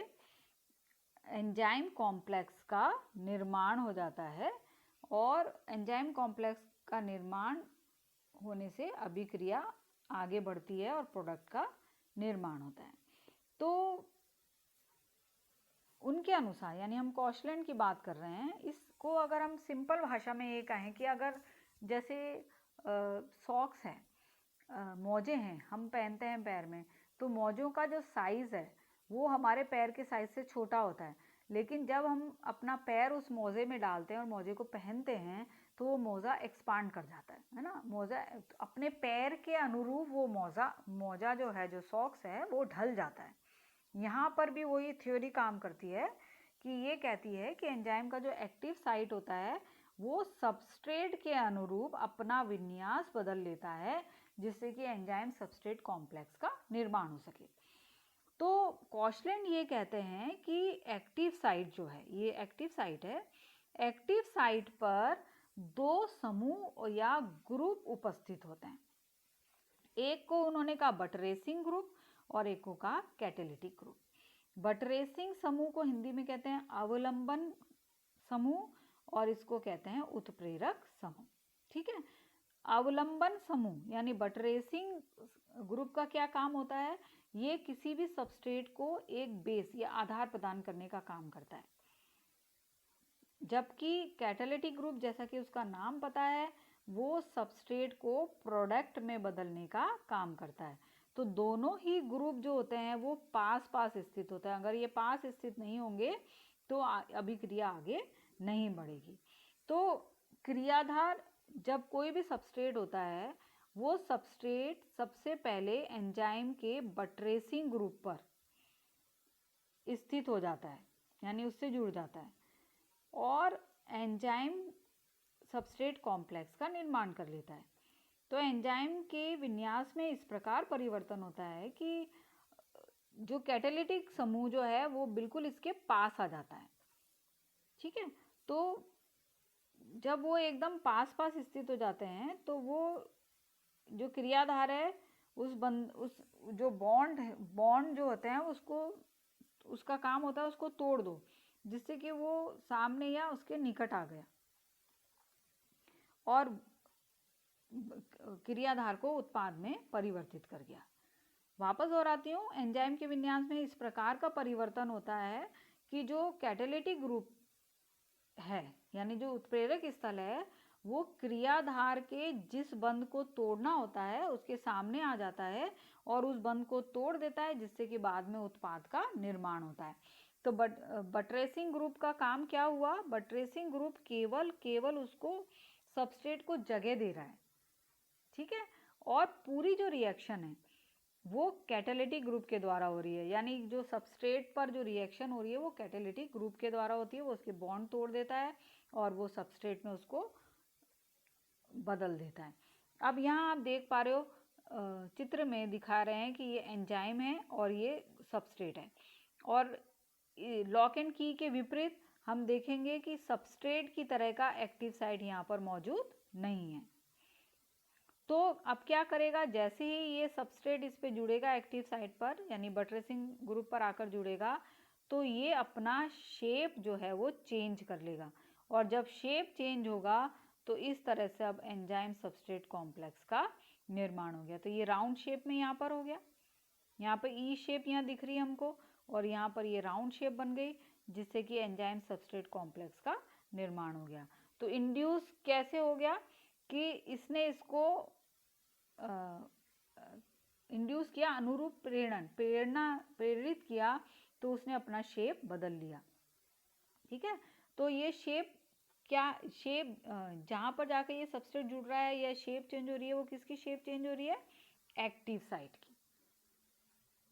एंजाइम कॉम्प्लेक्स का निर्माण हो जाता है और एंजाइम कॉम्प्लेक्स का निर्माण होने से अभिक्रिया आगे बढ़ती है और प्रोडक्ट का निर्माण होता है। तो उनके अनुसार, यानी हम कॉशलैंड की बात कर रहे हैं, इसको अगर हम सिंपल भाषा में ये कहें कि अगर जैसे सॉक्स हैं, मोजे हैं, हम पहनते हैं पैर में, तो मोजों का जो साइज़ है वो हमारे पैर के साइज़ से छोटा होता है, लेकिन जब हम अपना पैर उस मोजे में डालते हैं और मोजे को पहनते हैं तो वो मोज़ा एक्सपांड कर जाता है ना, मोज़ा अपने पैर के अनुरूप वो मोजा जो है, जो सॉक्स है, वो ढल जाता है। यहाँ पर भी वही थ्योरी काम करती है कि ये कहती है कि एंजाइम का जो एक्टिव साइट होता है वो सबस्ट्रेट के अनुरूप अपना विन्यास बदल लेता है जिससे कि एंजाइम सबस्ट्रेट कॉम्प्लेक्स का निर्माण हो सके। तो कॉशलैंड ये कहते हैं कि एक्टिव साइट जो है, ये एक्टिव साइट है, एक्टिव साइट पर दो समूह या ग्रुप उपस्थित होते हैं। एक को उन्होंने कहा बटरेसिंग ग्रुप और एक को कहा कैटेलिटिक ग्रुप। बटरेसिंग समूह को हिंदी में कहते हैं अवलंबन समूह और इसको कहते हैं उत्प्रेरक समूह। ठीक है, अवलंबन समूह यानी बटरेसिंग ग्रुप का क्या काम होता है? ये किसी भी सबस्ट्रेट को एक बेस या आधार प्रदान करने का काम करता है, जबकि कैटालिटिक ग्रुप, जैसा कि उसका नाम पता है, वो सबस्ट्रेट को प्रोडक्ट में बदलने का काम करता है। तो दोनों ही ग्रुप जो होते हैं वो पास पास स्थित होते हैं। अगर ये पास स्थित नहीं होंगे तो अभिक्रिया आगे नहीं बढ़ेगी। तो क्रियाधार, जब कोई भी सबस्ट्रेट होता है वो सबस्ट्रेट सबसे पहले एंजाइम के बटरेसिंग ग्रुप पर स्थित हो जाता है, यानी उससे जुड़ जाता है और एंजाइम सबस्ट्रेट कॉम्प्लेक्स का निर्माण कर लेता है। तो एंजाइम के विन्यास में इस प्रकार परिवर्तन होता है कि जो कैटालिटिक समूह जो है वो बिल्कुल इसके पास आ जाता है। ठीक है, तो जब वो एकदम पास पास स्थित हो जाते हैं तो वो जो क्रियाधार है उस जो बॉन्ड जो होते हैं उसका काम होता है उसको तोड़ दो, जिससे कि वो सामने या उसके निकट आ गया और क्रियाधार को उत्पाद में परिवर्तित कर गया। वापस दोहराती हूँ, एंजाइम के विन्यास में इस प्रकार का परिवर्तन होता है कि जो कैटालिटिक ग्रुप है, यानी जो उत्प्रेरक स्थल है, वो क्रियाधार के जिस बंध को तोड़ना होता है उसके सामने आ जाता है और उस बंध को तोड़ देता है, जिससे कि बाद में उत्पाद का निर्माण होता है। तो बटरेसिंग ग्रुप का काम क्या हुआ? बटरेसिंग ग्रुप केवल उसको सबस्ट्रेट को जगह दे रहा है, ठीक है। और पूरी जो रिएक्शन है वो कैटालिटिक ग्रुप के द्वारा हो रही है, यानी जो सबस्ट्रेट पर जो रिएक्शन हो रही है वो कैटालिटिक ग्रुप के द्वारा होती है। वो उसके बॉन्ड तोड़ देता है और वो सबस्ट्रेट में उसको बदल देता है। अब यहाँ आप देख पा रहे हो, चित्र में दिखा रहे हैं कि ये एंजाइम है और ये सबस्ट्रेट है। और लॉक एंड की के विपरीत हम देखेंगे कि सबस्ट्रेट की तरह का एक्टिव साइट यहाँ पर मौजूद नहीं है। तो अब क्या करेगा? जैसे ही ये सबस्ट्रेट इस पे जुड़ेगा एक्टिव साइट पर, यानी बटरेसिंग ग्रुप पर आकर जुड़ेगा, तो ये अपना शेप जो है वो चेंज कर लेगा। और जब शेप चेंज होगा तो इस तरह से अब एंजाइम सबस्ट्रेट कॉम्प्लेक्स का निर्माण हो गया। तो ये राउंड शेप में यहाँ पर हो गया, यहाँ पर ई शेप यहाँ दिख रही है हमको, और यहाँ पर ये राउंड शेप बन गई, जिससे कि एंजाइम सबस्ट्रेट कॉम्प्लेक्स का निर्माण हो गया। तो इंड्यूस कैसे हो गया कि इसने इसको इंड्यूस किया, अनुरूप प्रेरित किया, तो उसने अपना शेप बदल लिया, ठीक है। तो ये शेप जहाँ पर जाकर ये सबस्ट्रेट जुड़ रहा है या शेप चेंज हो रही है, वो किसकी शेप चेंज हो रही है? एक्टिव साइट की,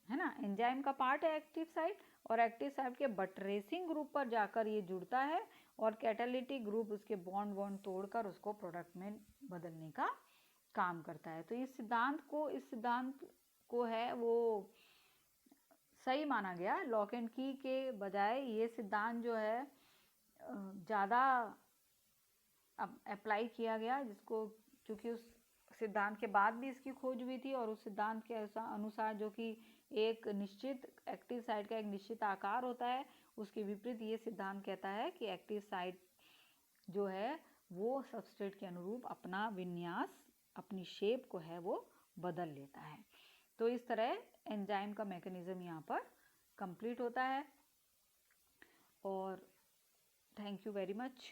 है ना। एंजाइम का पार्ट है एक्टिव साइट, और एक्टिव साइट के बटरेसिंग ग्रुप पर जाकर ये जुड़ता है और कैटालिटिक ग्रुप उसके बॉन्ड तोड़कर उसको प्रोडक्ट में बदलने का काम करता है। तो इस सिद्धांत को है वो सही माना गया। लॉक एंड की के बजाय ये सिद्धांत जो है ज़्यादा अप्लाई किया गया, जिसको क्योंकि उस सिद्धांत के बाद भी इसकी खोज हुई थी, और उस सिद्धांत के अनुसार जो कि एक निश्चित एक्टिव साइट का एक निश्चित आकार होता है, उसके विपरीत ये सिद्धांत कहता है कि एक्टिव साइट जो है वो सबस्ट्रेट के अनुरूप अपना विन्यास, अपनी शेप को है वो बदल लेता है। तो इस तरह एंजाइम का मैकेनिज्म यहाँ पर कंप्लीट होता है। और थैंक यू वेरी मच।